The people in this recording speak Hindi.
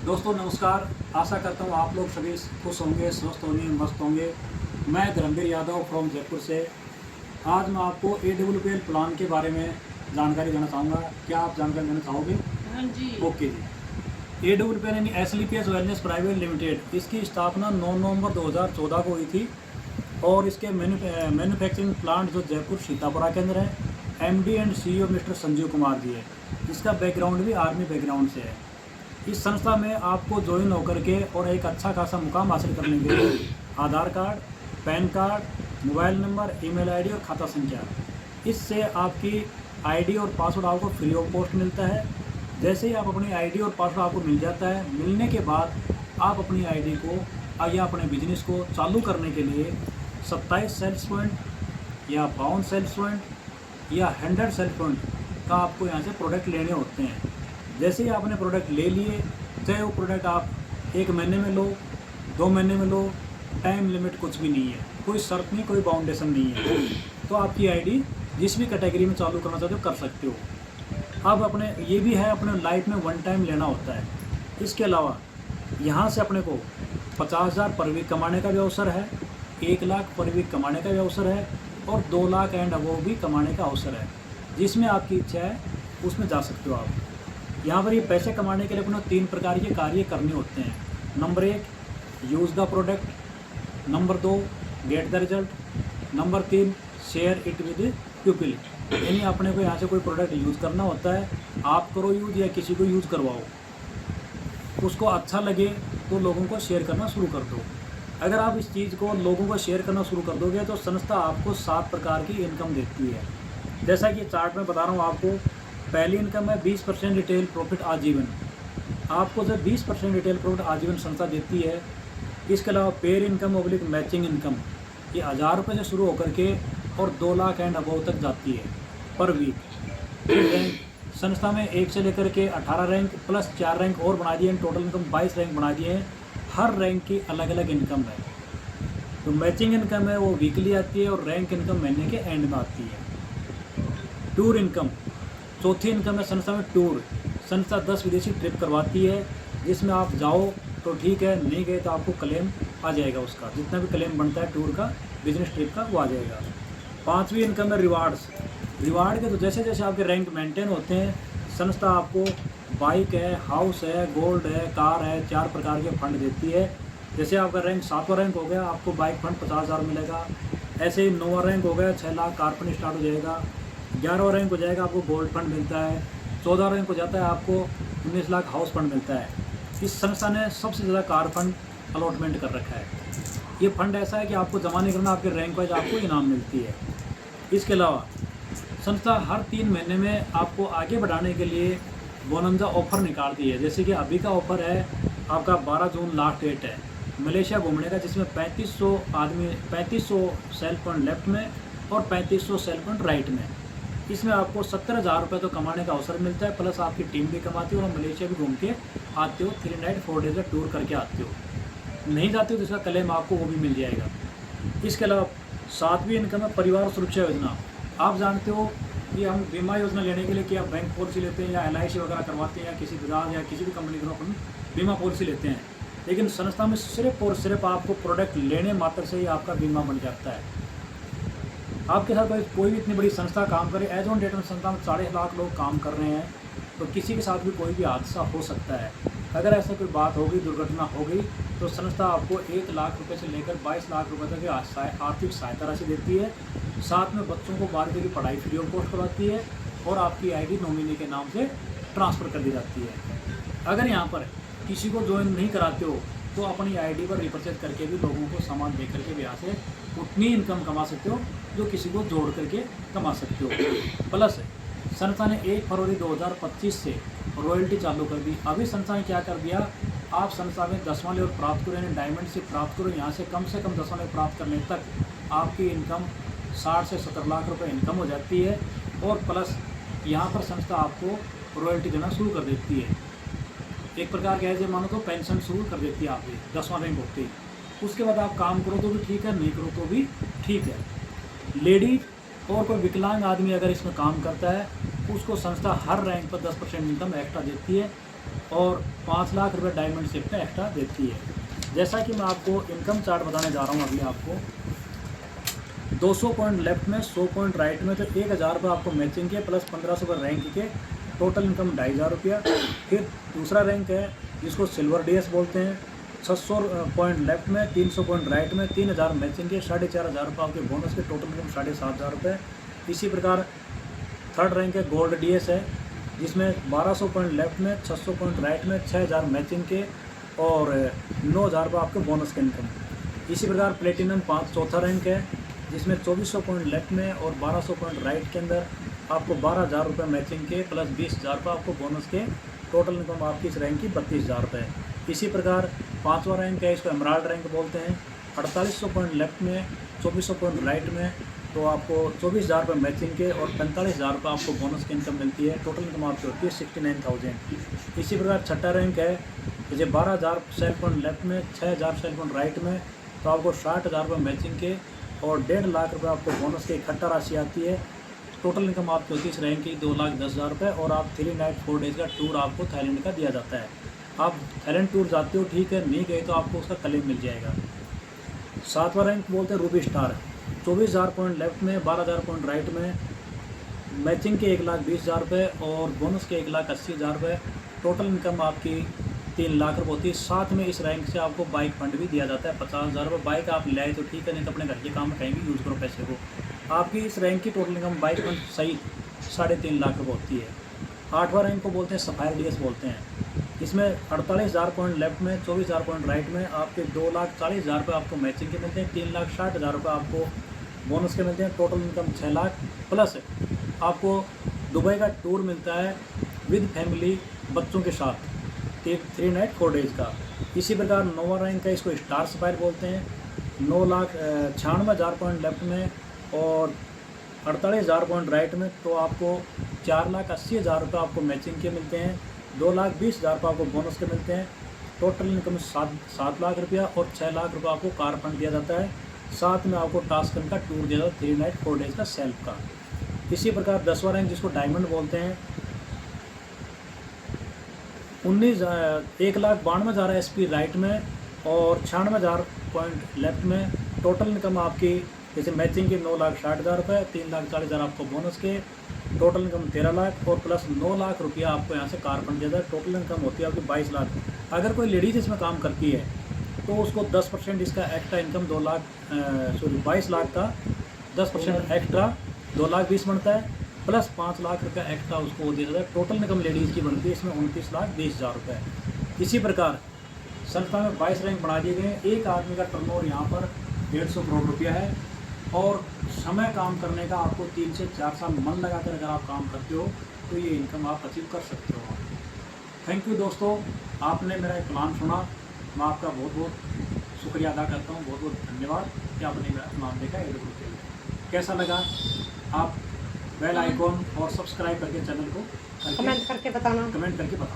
दोस्तों नमस्कार। आशा करता हूँ आप लोग सभी खुश होंगे, स्वस्थ होंगे, मस्त होंगे। मैं धर्मवीर यादव फ्रॉम जयपुर से। आज मैं आपको AWPL प्लान के बारे में जानकारी देना चाहूँगा। क्या आप जानकारी देना चाहोगे? हाँ जी। ओके जी। AWPL यानी SLPS वेलनेस प्राइवेट लिमिटेड, इसकी स्थापना 9 नवंबर 2014 को हुई थी और इसके मैन्युफैक्चरिंग प्लांट जो जयपुर सीतापुरा के अंदर है, MD and CEO mister Sanjeev Kumar ji है। इसका बैकग्राउंड भी आर्मी बैकग्राउंड से है। इस संस्था में आपको ज्वाइन होकर के और एक अच्छा खासा मुकाम हासिल करने के लिए Aadhaar card, PAN card, mobile number, email ID और खाता संख्या, इससे आपकी आईडी और पासवर्ड आपको फ्री ऑफ कॉस्ट मिलता है। जैसे ही आप अपनी आईडी और पासवर्ड आपको मिल जाता है, मिलने के बाद आप अपनी आईडी को या अपने बिजनेस को चालू करने के लिए 27 सेल्स पॉइंट या 52 सेल्स पॉइंट या 100 सेल्स पॉइंट का आपको यहाँ से प्रोडक्ट लेने होते हैं। जैसे ही आपने प्रोडक्ट ले लिए, चाहे वो प्रोडक्ट आप 1 महीने में लो, 2 महीने में लो, टाइम लिमिट कुछ भी नहीं है, कोई शर्त नहीं, कोई बाउंडेशन नहीं है। तो आपकी आईडी जिस भी कैटेगरी में चालू करना चाहते हो कर सकते हो। अब अपने ये भी है, अपने लाइफ में 1 टाइम लेना होता है। इसके अलावा यहाँ से अपने को 50,000 पर वीक कमाने का भी अवसर है, 1 लाख पर वीक कमाने का भी अवसर है और 2 लाख एंड अबव भी कमाने का अवसर है। जिसमें आपकी इच्छा है उसमें जा सकते हो आप। यहाँ पर ये पैसे कमाने के लिए अपने 3 प्रकार के कार्य करने होते हैं। Number 1, use the product. Number 2, get the result. Number 3, share it with people. यानी अपने को यहाँ से कोई प्रोडक्ट यूज़ करना होता है, आप करो यूज़ या किसी को यूज़ करवाओ, उसको अच्छा लगे तो लोगों को शेयर करना शुरू कर दो। अगर आप इस चीज़ को लोगों को शेयर करना शुरू कर दोगे तो संस्था आपको 7 प्रकार की इनकम देती है। जैसा कि चार्ट में बता रहा हूँ आपको, पहली इनकम है 20% रिटेल प्रॉफिट आजीवन। आपको जब 20% रिटेल प्रॉफिट आजीवन संस्था देती है। इसके अलावा pair income oblique matching income, ये 1000 रुपये से शुरू होकर के और 2 लाख एंड अबव तक जाती है पर वीक। रैंक संस्था में 1 से लेकर के 18 रैंक प्लस 4 रैंक और बना दिए हैं, टोटल इनकम 22 रैंक बना दिए हैं। हर रैंक की अलग अलग इनकम है। तो मैचिंग इनकम है वो वीकली आती है और रैंक इनकम महीने के एंड में आती है। टूर इनकम, चौथी इनकम है संस्था में टूर। संस्था 10 विदेशी ट्रिप करवाती है, जिसमें आप जाओ तो ठीक है, नहीं गए तो आपको क्लेम आ जाएगा। उसका जितना भी क्लेम बनता है टूर का, बिजनेस ट्रिप का, वो आ जाएगा। 5वीं इनकम है रिवार्ड्स। रिवार्ड के तो जैसे जैसे आपके रैंक मेंटेन होते हैं, संस्था आपको बाइक है, हाउस है, गोल्ड है, कार है, 4 प्रकार के फंड देती है। जैसे आपका रैंक 7वां रैंक हो गया, आपको बाइक फंड 50,000 मिलेगा। ऐसे ही 9वां रैंक हो गया, 6 लाख कार फंड स्टार्ट हो जाएगा। 11वां रैंक हो जाएगा, आपको गोल्ड फंड मिलता है। 14वां रैंक हो जाता है, आपको 19 लाख हाउस फंड मिलता है। इस संस्था ने सबसे ज़्यादा कार फंड अलॉटमेंट कर रखा है। ये फंड ऐसा है कि आपको जमा नहीं करना, आपके रैंक वाइज आपको इनाम मिलती है। इसके अलावा संस्था हर 3 महीने में आपको आगे बढ़ाने के लिए बोनंजा ऑफर निकालती है। जैसे कि अभी का ऑफर है आपका 12 जून लास्ट डेट है मलेशिया घूमने का, जिसमें 3500 सेल पॉइंट लेफ्ट में और 3500 सेल पॉइंट राइट में। इसमें आपको 70,000 रुपये तो कमाने का अवसर मिलता है, प्लस आपकी टीम भी कमाती है और मलेशिया भी घूम के आते हो। 3 नाइट 4 डेज का टूर करके आते हो। नहीं जाते हो तो इसका क्लेम आपको वो भी मिल जाएगा। इसके अलावा 7वीं इनकम है परिवार सुरक्षा योजना। आप जानते हो कि हम बीमा योजना लेने के लिए क्या बैंक पॉलिसी लेते हैं या LIC वगैरह करवाते हैं या किसी बजाज या किसी भी कंपनी को अपन बीमा पॉलिसी लेते हैं, लेकिन संस्था में सिर्फ और सिर्फ आपको प्रोडक्ट लेने मात्र से ही आपका बीमा बन जाता है। आपके साथ कोई भी इतनी बड़ी संस्था काम करे, एज ऑन डेट में संस्था में 4.5 लाख लोग काम कर रहे हैं, तो किसी के साथ भी कोई भी हादसा हो सकता है। अगर ऐसा कोई बात होगी, दुर्घटना हो गई, तो संस्था आपको 1 लाख रुपए से लेकर 22 लाख रुपए तक की आर्थिक सहायता राशि देती है। साथ में बच्चों को 12वीं की पढ़ाई फ्री ऑफ कॉस्ट करवाती है और आपकी आईडी नॉमिनी के नाम से ट्रांसफ़र कर दी जाती है। अगर यहाँ पर किसी को ज्वाइन नहीं कराते हो तो अपनी आईडी पर रिपर्चेज करके भी लोगों को सामान दे करके भी यहाँ से उतनी इनकम कमा सकते हो जो किसी को जोड़ करके कमा सकते हो। प्लस संस्था ने 1 फरवरी 2025 से रॉयल्टी चालू कर दी। अभी संस्था ने क्या कर दिया, आप संस्था में 10वां लेवल प्राप्त करो यानी डायमंड से प्राप्त करो, यहाँ से कम 10वां लेवल प्राप्त करने तक आपकी इनकम 60 से 70 लाख रुपए इनकम हो जाती है। और प्लस यहाँ पर संस्था आपको रॉयल्टी देना शुरू कर देती है। एक प्रकार के ऐसे मानो तो पेंशन शुरू कर देती है आपकी 10वां रैंक होते ही। उसके बाद आप काम करो तो भी ठीक है, नहीं करो तो भी ठीक है। लेडीज और कोई विकलांग आदमी अगर इसमें काम करता है, उसको संस्था हर रैंक पर 10% इनकम एक्स्ट्रा देती है। और 5 लाख रुपए डायमंड शिफ्ट में एक्स्ट्रा देती है। जैसा कि मैं आपको इनकम चार्ट बताने जा रहा हूँ अभी आपको, 200 पॉइंट लेफ्ट में, 100 पॉइंट राइट में, तो 1000 रुपये आपको मैचिंग के प्लस 1500 रुपये रैंक के, टोटल इनकम 2500 रुपया। फिर दूसरा रैंक है जिसको सिल्वर डीएस बोलते हैं, 600 पॉइंट लेफ्ट में, 300 पॉइंट राइट में, 3000 मैचिंग के, 4500 रुपये आपके बोनस के, टोटल इनकम 7500 रुपये। इसी प्रकार थर्ड रैंक है गोल्ड डीएस है, जिसमें 1200 पॉइंट लेफ्ट में, 600 पॉइंट राइट में, 6000 मैचिंग के और 9000 रुपये आपके बोनस के इनकम। इसी प्रकार प्लेटिनम 5 चौथा रैंक है, जिसमें 2400 पॉइंट लेफ्ट में और 1200 पॉइंट राइट के अंदर आपको 12000 रुपये मैचिंग के प्लस 20000 रुपये आपको बोनस के, टोटल इनकम आपकी इस रैंक की 32000 रुपये। इसी प्रकार 5वां रैंक है, इसको एमराल्ड रैंक बोलते हैं, 4800 पॉइंट लेफ्ट में, 2400 पॉइंट राइट में, तो आपको 24000 रुपये मैचिंग के और 45000 रुपये आपको बोनस की इनकम मिलती है, टोटल इनकम आपकी होती है 69000। इसी प्रकार छठा रैंक है, जैसे 12000 सेल्फ पॉइंट लेफ्ट में, 6000 सेल्फ पॉइंट राइट में, तो आपको 60000 रुपये मैचिंग के और 1.5 लाख रुपये आपको बोनस के इकट्ठा राशि आती है। टोटल इनकम आपकी होती है इस रैंक की 2,10,000 रुपये। और आप 3 नाइट 4 डेज़ का टूर आपको थाईलैंड का दिया जाता है। आप थाईलैंड टूर जाते हो ठीक है, नहीं गए तो आपको उसका क्लेम मिल जाएगा। 7वां रैंक बोलते हैं रूबी स्टार, 24,000 पॉइंट लेफ्ट में, 12,000 पॉइंट राइट में, मैचिंग के 1,20,000 रुपये और बोनस के 1,80,000 रुपये, टोटल इनकम आपकी 3 लाख रुपये होती है। साथ में इस रैंक से आपको बाइक फंड भी दिया जाता है 50,000 रुपये। बाइक आप ले आए तो ठीक है, नहीं तो अपने घर के काम में कहीं भी यूज़ करो पैसे को। आपकी इस रैंक की टोटल इनकम बाइक फंड सही 3.5 लाख रुपये होती है। 8वां रैंक को बोलते हैं सफायर डीएस बोलते हैं। इसमें 48,000 पॉइंट लेफ्ट में, 24,000 पॉइंट राइट में आपके 2,40,000 रुपये आपको मैचिंग के मिलते हैं, 3,60,000 रुपये आपको बोनस के मिलते हैं, टोटल इनकम 6 लाख प्लस आपको दुबई का टूर मिलता है विद फैमिली बच्चों के साथ 3 नाइट 4 डेज़ का। इसी प्रकार 9वां रैंक है, इसको स्टार सफायर बोलते हैं, 9,96,000 पॉइंट लेफ्ट में और 48,000 पॉइंट राइट में, तो आपको 4,80,000 रुपये आपको मैचिंग के मिलते हैं, 2,20,000 रुपये आपको बोनस के मिलते हैं, टोटल इनकम 7 लाख रुपया और 6 लाख रुपये आपको कार फंड दिया जाता है। साथ में आपको टास्कन का टूर दिया जाता है 3 नाइट 4 डेज़ का सेल्फ का। इसी प्रकार 10वां रैंक जिसको डायमंड बोलते हैं, 1,92,000 एसपी राइट में और 96,000 पॉइंट लेफ्ट में, टोटल इनकम आपकी जैसे मैचिंग की 9,60,000 रुपये, 3,40,000 आपको बोनस के, टोटल इनकम 13 लाख और प्लस 9 लाख रुपया आपको यहाँ से कार फंड दिया जाता है। टोटल इनकम होती है आपकी 22 लाख। अगर कोई लेडीज़ इसमें काम करती है तो उसको 10% इसका एक्स्ट्रा इनकम 22 लाख का 10% एक्स्ट्रा 2,20,000 बनता है, प्लस 5 लाख रुपया एक्स्ट्रा उसको दिया जाता है। टोटल इनकम लेडीज़ की बनती है इसमें 29,20,000 रुपये। इसी प्रकार संस्था में 22 रैंक बढ़ा दिए गए हैं। एक आदमी का टर्नओवर यहाँ पर 150 करोड़ रुपया है और समय काम करने का आपको 3 से 4 साल मन लगाकर अगर आप काम करते हो तो ये इनकम आप अचीव कर सकते हो। थैंक यू दोस्तों, आपने मेरा एक प्लान सुना, मैं आपका बहुत बहुत शुक्रिया अदा करता हूँ, बहुत बहुत धन्यवाद कि आपने मेरा प्लान देखा एडो ग्रुप के लिए। कैसा लगा आप बेल आइकॉन और सब्सक्राइब करके चैनल को कमेंट करके बताना।